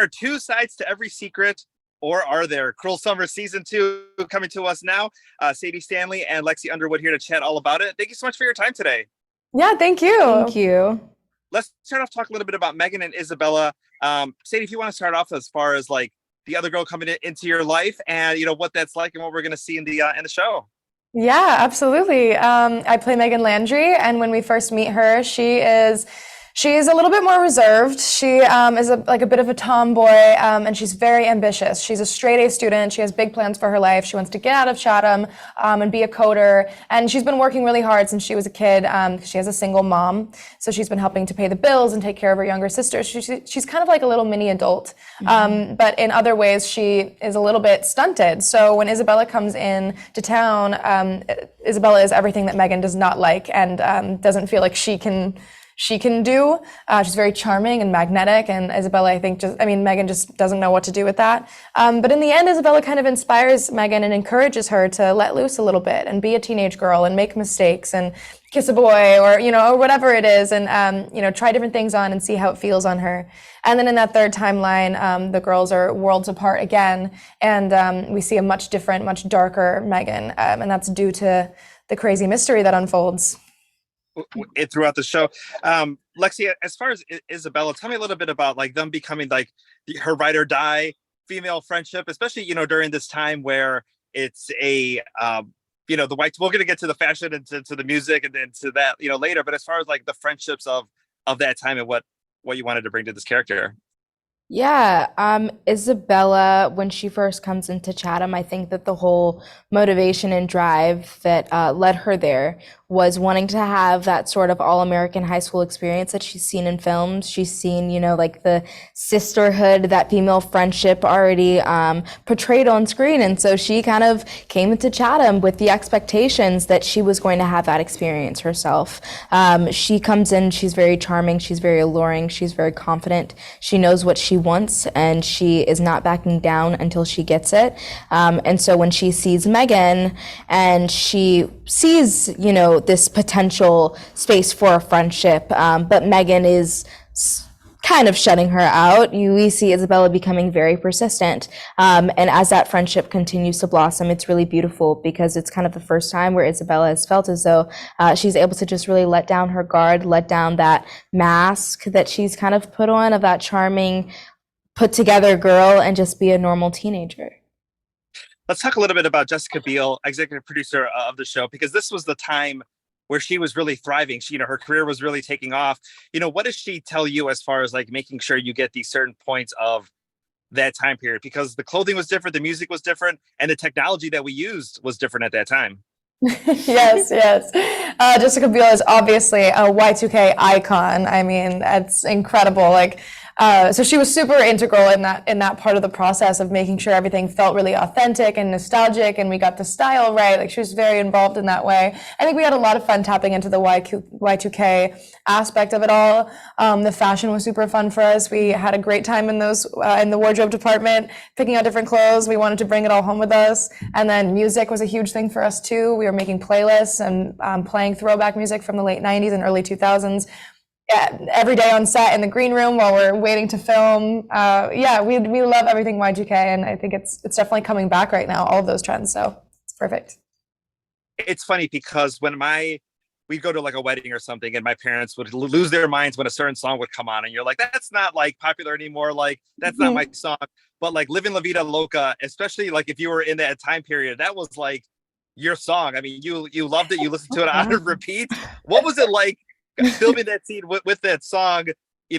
are two sides to every secret, or are there? Cruel Summer Season 2 coming to us now. Sadie, Stanley, and Lexi Underwood here to chat all about it. Thank you so much for your time today. Yeah, thank you. Thank you. Let's start off talking a little bit about Megan and Isabella. Sadie, if you want to start off as far as like the other girl coming into your life, and what that's like and what we're going to see in the show. Yeah, absolutely. I play Megan Landry, and when we first meet her, she's a little bit more reserved. She is like a bit of a tomboy, and she's very ambitious. She's a straight A student. She has big plans for her life. She wants to get out of Chatham and be a coder. And she's been working really hard since she was a kid. She has a single mom, so she's been helping to pay the bills and take care of her younger sister. She's kind of like a little mini adult, but in other ways she is a little bit stunted. So when Isabella comes in to town, Isabella is everything that Megan does not like and doesn't feel like she can do. She's very charming and magnetic, and Isabella, Megan just doesn't know what to do with that. But in the end, Isabella kind of inspires Megan and encourages her to let loose a little bit and be a teenage girl and make mistakes and kiss a boy or whatever it is, and try different things on and see how it feels on her. And then in that third timeline, the girls are worlds apart again, and we see a much different, much darker Megan, and that's due to the crazy mystery that unfolds throughout the show. Lexi, as far as Isabella, tell me a little bit about like them becoming like her ride or die female friendship, especially during this time where it's a the white. We're gonna get to the fashion and to the music and then to that later, but as far as like the friendships of that time and what you wanted to bring to this character. Yeah, Isabella, when she first comes into Chatham, I think that the whole motivation and drive that led her there was wanting to have that sort of all-American high school experience that she's seen in films. She's seen, like the sisterhood, that female friendship already portrayed on screen. And so she kind of came into Chatham with the expectations that she was going to have that experience herself. She comes in, she's very charming, she's very alluring, she's very confident. She knows what she wants, and she is not backing down until she gets it. And so when she sees Megan and she sees, this potential space for a friendship, but Megan is kind of shutting her out, we see Isabella becoming very persistent. And as that friendship continues to blossom, it's really beautiful because it's kind of the first time where Isabella has felt as though she's able to just really let down her guard, let down that mask that she's kind of put on of that charming, put together girl, and just be a normal teenager. Let's talk a little bit about Jessica Biel, executive producer of the show, because this was the time where she was really thriving. She, her career was really taking off. What does she tell you as far as like making sure you get these certain points of that time period? Because the clothing was different, the music was different, and the technology that we used was different at that time. Yes. Jessica Biel is obviously a Y2K icon. I mean, it's incredible. So she was super integral in that part of the process of making sure everything felt really authentic and nostalgic, and we got the style right. Like, she was very involved in that way. I think we had a lot of fun tapping into the Y2K aspect of it all. The fashion was super fun for us. We had a great time in the wardrobe department, picking out different clothes. We wanted to bring it all home with us. And then music was a huge thing for us too. We were making playlists and playing throwback music from the late 90s and early 2000s. Yeah, every day on set in the green room while we're waiting to film. We love everything Y2K, and I think it's definitely coming back right now, all of those trends. So it's perfect. It's funny because when we'd go to like a wedding or something, and my parents would lose their minds when a certain song would come on, and you're like, that's not like popular anymore. Like, that's not my song. But like Livin' La Vida Loca, especially like if you were in that time period, that was like your song. I mean, you loved it. You listened to it on repeat. What was it like filming that scene with that song,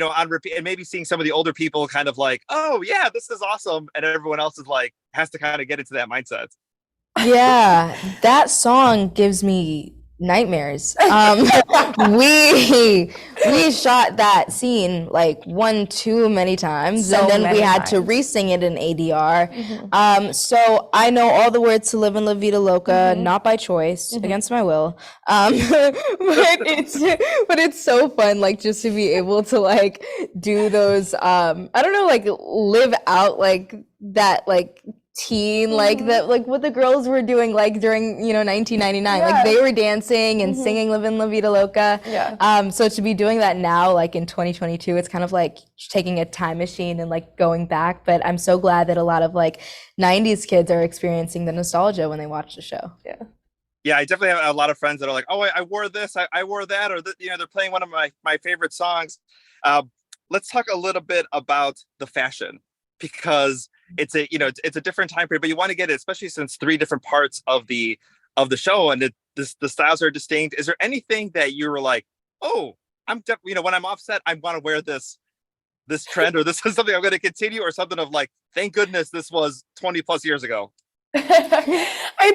on repeat, and maybe seeing some of the older people kind of like, oh yeah, this is awesome, and everyone else is like, has to kind of get into that mindset. Yeah, that song gives me nightmares. We shot that scene like one too many times, and then we had to re-sing it in ADR. So I know all the words to "Livin' La Vida Loca," not by choice, against my will. But it's so fun, like, just to be able to like do those. I don't know, like live out like that, like teen, like that, like what the girls were doing, like during 1999, like they were dancing and singing "Livin' La Vida Loca." So to be doing that now, like in 2022, it's kind of like taking a time machine and like going back. But I'm so glad that a lot of like 90s kids are experiencing the nostalgia when they watch the show. Yeah, I definitely have a lot of friends that are like, oh, I wore this, I wore that, or they're playing one of my favorite songs. Let's talk a little bit about the fashion, because it's a different time period, but you want to get it, especially since 3 different parts of the show, and the styles are distinct. Is there anything that you were like, oh, when I'm offset, I want to wear this trend, or this is something I'm going to continue, or something of like, thank goodness this was 20 plus years ago? I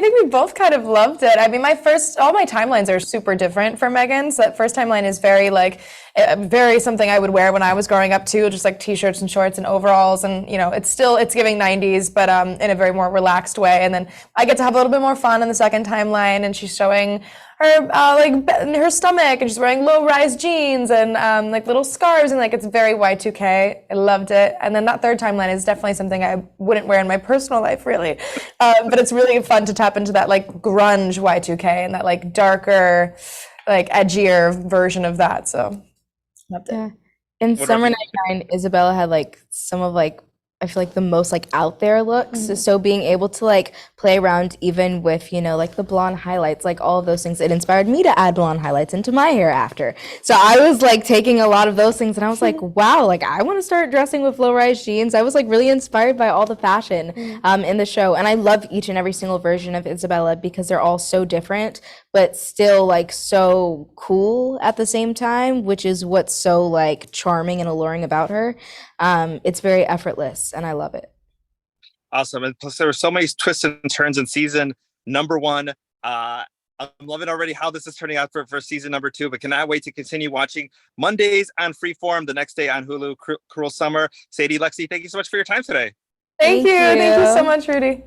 think we both kind of loved it. I mean, all my timelines are super different for Megan's. That first timeline is very something I would wear when I was growing up too, just like t-shirts and shorts and overalls, and it's giving 90s, but in a very more relaxed way. And then I get to have a little bit more fun in the second timeline, and she's showing her her stomach, and she's wearing low-rise jeans and like little scarves, and like it's very Y2K. I loved it. And then that third timeline is definitely something I wouldn't wear in my personal life, really. But it's really fun to tap into that like grunge Y2K and that like darker, like edgier version of that. So loved it. In Summer '99, Isabella had like some of like, I feel like the most like out there looks. So being able to like play around even with, like the blonde highlights, like all of those things, it inspired me to add blonde highlights into my hair after. So I was like taking a lot of those things, and I was like, wow, like I want to start dressing with low-rise jeans. I was like really inspired by all the fashion in the show. And I love each and every single version of Isabella because they're all so different, but still like so cool at the same time, which is what's so like charming and alluring about her. It's very effortless, and I love it. Awesome. And plus there were so many twists and turns in season number 1. I'm loving already how this is turning out for season number 2, but cannot wait to continue watching Mondays on Freeform, the next day on Hulu, Cruel Summer. Sadie, Lexi, thank you so much for your time today. Thank you. Thank you so much, Rudy.